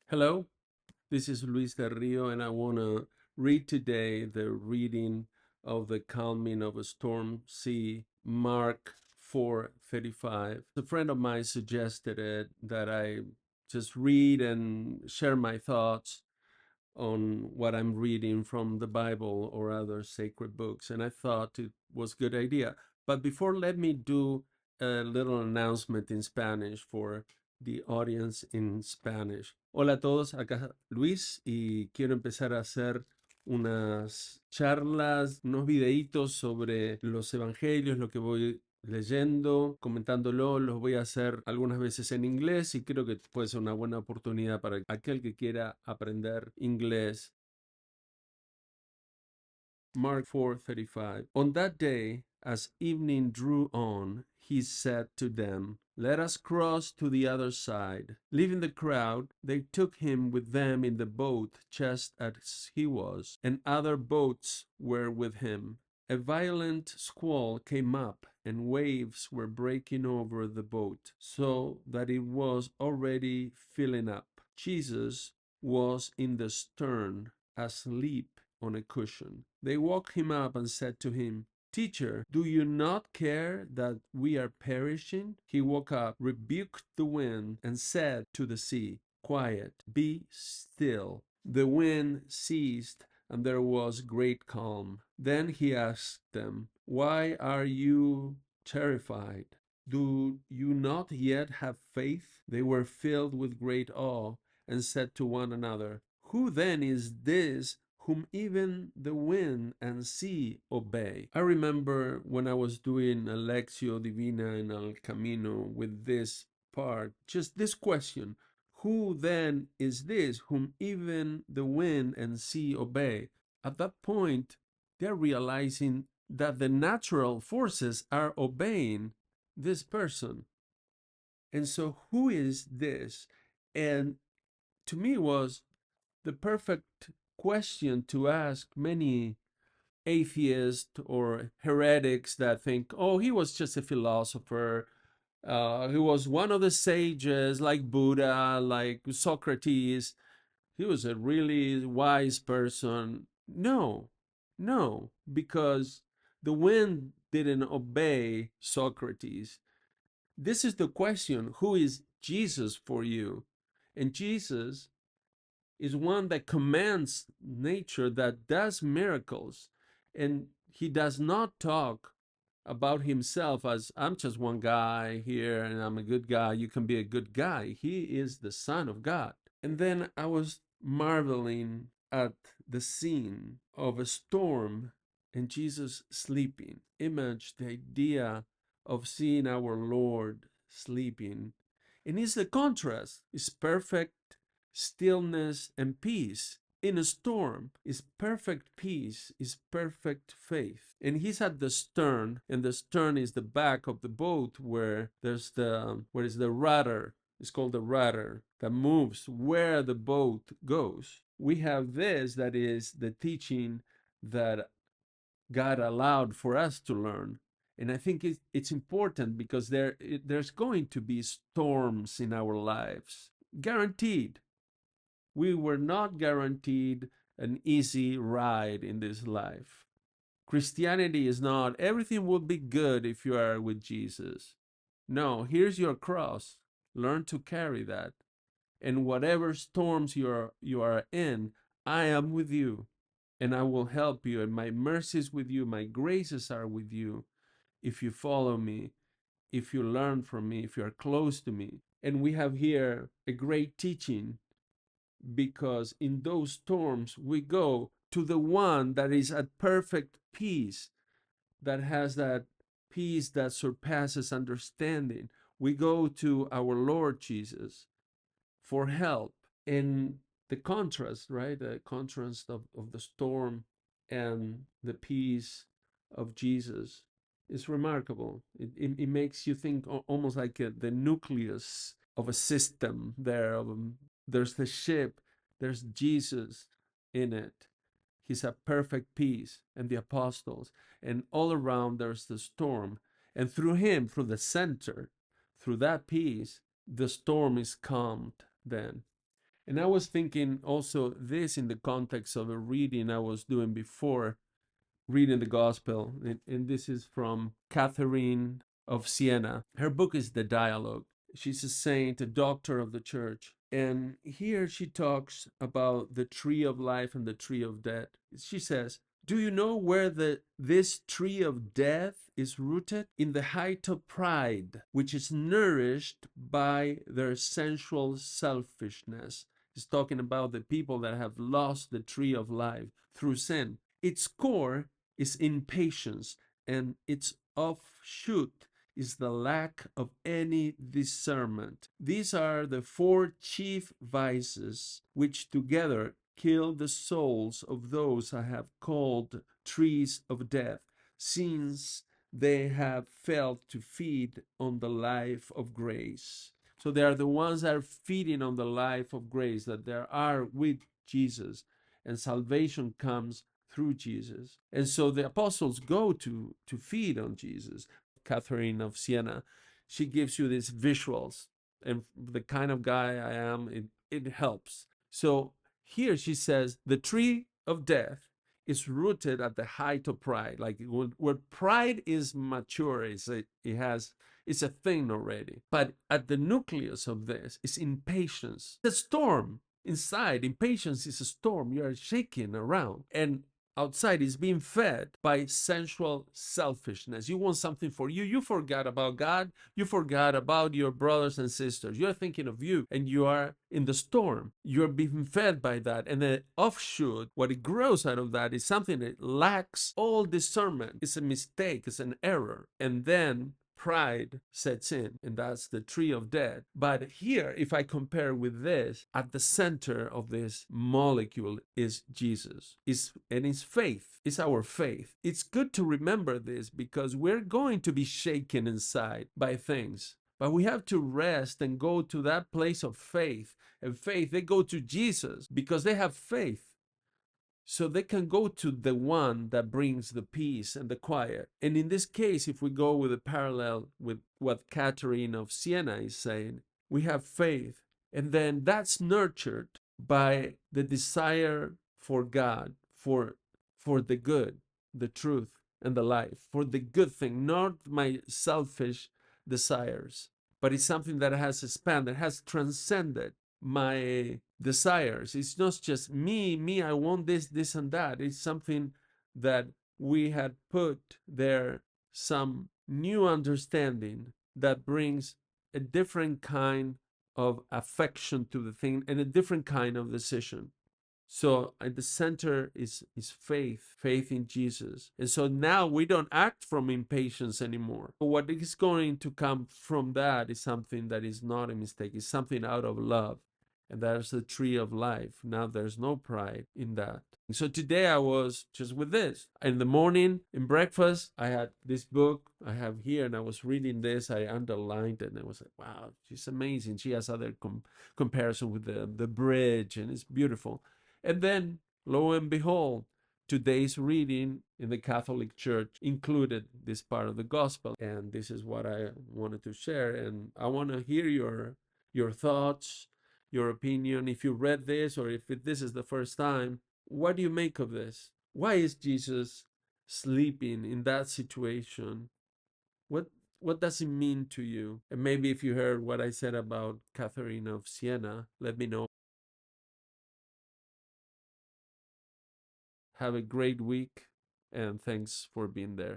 Hello, this is Luis Del Rio, and I want to read today the reading of the calming of a storm sea, Mark 4:35. A friend of mine suggested it that I just read and share my thoughts on what I'm reading from the Bible or other sacred books, and I thought it was a good idea. But before, let me do a little announcement in Spanish for the audience in Spanish. Hola a todos, acá Luis y quiero empezar a hacer unas charlas, unos videitos sobre los evangelios, lo que voy leyendo, comentándolo, los voy a hacer algunas veces en inglés y creo que puede ser una buena oportunidad para aquel que quiera aprender inglés. Mark 4:35. On that day, as evening drew on, he said to them, "Let us cross to the other side." Leaving the crowd, they took him with them in the boat just as he was, and other boats were with him. A violent squall came up, and waves were breaking over the boat, so that it was already filling up. Jesus was in the stern, asleep on a cushion. They woke him up and said to him, "Teacher, do you not care that we are perishing?" He woke up, rebuked the wind, and said to the sea, "Quiet, be still." The wind ceased, and there was great calm. Then he asked them, "Why are you terrified? Do you not yet have faith?" They were filled with great awe and said to one another, "Who then is this whom even the wind and sea obey?" I remember when I was doing a Lectio Divina in El Camino with this part, just this question: who then is this whom even the wind and sea obey? At that point, they're realizing that the natural forces are obeying this person. And so, who is this? And to me, was the perfect question to ask many atheists or heretics that think, oh, he was just a philosopher. He was one of the sages like Buddha, like Socrates. He was a really wise person. No, no, because the wind didn't obey Socrates. This is the question: who is Jesus for you? And Jesus is one that commands nature, that does miracles. And he does not talk about himself as, "I'm just one guy here and I'm a good guy. You can be a good guy." He is the Son of God. And then I was marveling at the scene of a storm and Jesus sleeping. Image the idea of seeing our Lord sleeping. And it's the contrast. It's perfect stillness and peace. In a storm is perfect peace, is perfect faith. And he's at the stern, and the stern is the back of the boat where there's where is the rudder. It's called the rudder that moves where the boat goes. We have this, that is the teaching that God allowed for us to learn. And I think it's important because there's going to be storms in our lives, guaranteed. We were not guaranteed an easy ride in this life. Christianity is not everything will be good if you are with Jesus. No, here's your cross. Learn to carry that. And whatever storms you are in, I am with you, and I will help you, and my mercies with you, my graces are with you if you follow me, if you learn from me, if you are close to me. And we have here a great teaching, because in those storms we go to the one that is at perfect peace, that has that peace that surpasses understanding. We go to our Lord Jesus for help. And the contrast, right? The contrast of the storm and the peace of Jesus is remarkable. It makes you think almost like the nucleus of a system there. There's the ship, there's Jesus in it. He's a perfect peace, and the apostles. And all around there's the storm. And through him, through the center, through that peace, the storm is calmed then. And I was thinking also this in the context of a reading I was doing before reading the gospel. And this is from Catherine of Sienna. Her book is The Dialogue. She's a saint, a doctor of the church. And here she talks about the tree of life and the tree of death. She says, do you know where this tree of death is rooted? In the height of pride, which is nourished by their sensual selfishness. He's talking about the people that have lost the tree of life through sin. Its core is impatience, and its offshoot is the lack of any discernment. These are the four chief vices which together kill the souls of those I have called trees of death, since they have failed to feed on the life of grace. So they are the ones that are feeding on the life of grace, that there are with Jesus, and salvation comes through Jesus. And so the apostles go to feed on Jesus. Catherine of Sienna, she gives you these visuals, and the kind of guy I am, it helps. So here she says the tree of death is rooted at the height of pride. Like where pride is mature, it's a thing already. But at the nucleus of this is impatience. The storm inside, impatience is a storm. You are shaking around. And outside is being fed by sensual selfishness. You want something for you. You forgot about God. You forgot about your brothers and sisters. You're thinking of you, and you are in the storm. You're being fed by that. And the offshoot, what it grows out of that, is something that lacks all discernment. It's a mistake, it's an error. And then pride sets in, and that's the tree of death. But here, if I compare with this, at the center of this molecule is Jesus. And it's faith. It's our faith. It's good to remember this because we're going to be shaken inside by things. But we have to rest and go to that place of faith. And faith, they go to Jesus because they have faith. So they can go to the one that brings the peace and the quiet. And in this case, if we go with a parallel with what Catherine of Sienna is saying, we have faith. And then that's nurtured by the desire for God, for the good, the truth, and the life, for the good thing, not my selfish desires, but it's something that has expanded, has transcended my desires. It's not just me, I want this, and that. It's something that we had put there, some new understanding that brings a different kind of affection to the thing and a different kind of decision. So at the center is faith in Jesus. And so now we don't act from impatience anymore. But what is going to come from that is something that is not a mistake. It's something out of love. And that's the tree of life. Now there's no pride in that. So today I was just with this. In the morning, in breakfast, I had this book I have here, and I was reading this. I underlined it, and I was like, wow, she's amazing. She has other comparison with the bridge, and it's beautiful. And then, lo and behold, today's reading in the Catholic Church included this part of the gospel. And this is what I wanted to share. And I want to hear your thoughts, your opinion. If you read this or if this is the first time, what do you make of this? Why is Jesus sleeping in that situation? What what does it mean to you? And maybe if you heard what I said about Catherine of Sienna, let me know. Have a great week, and thanks for being there.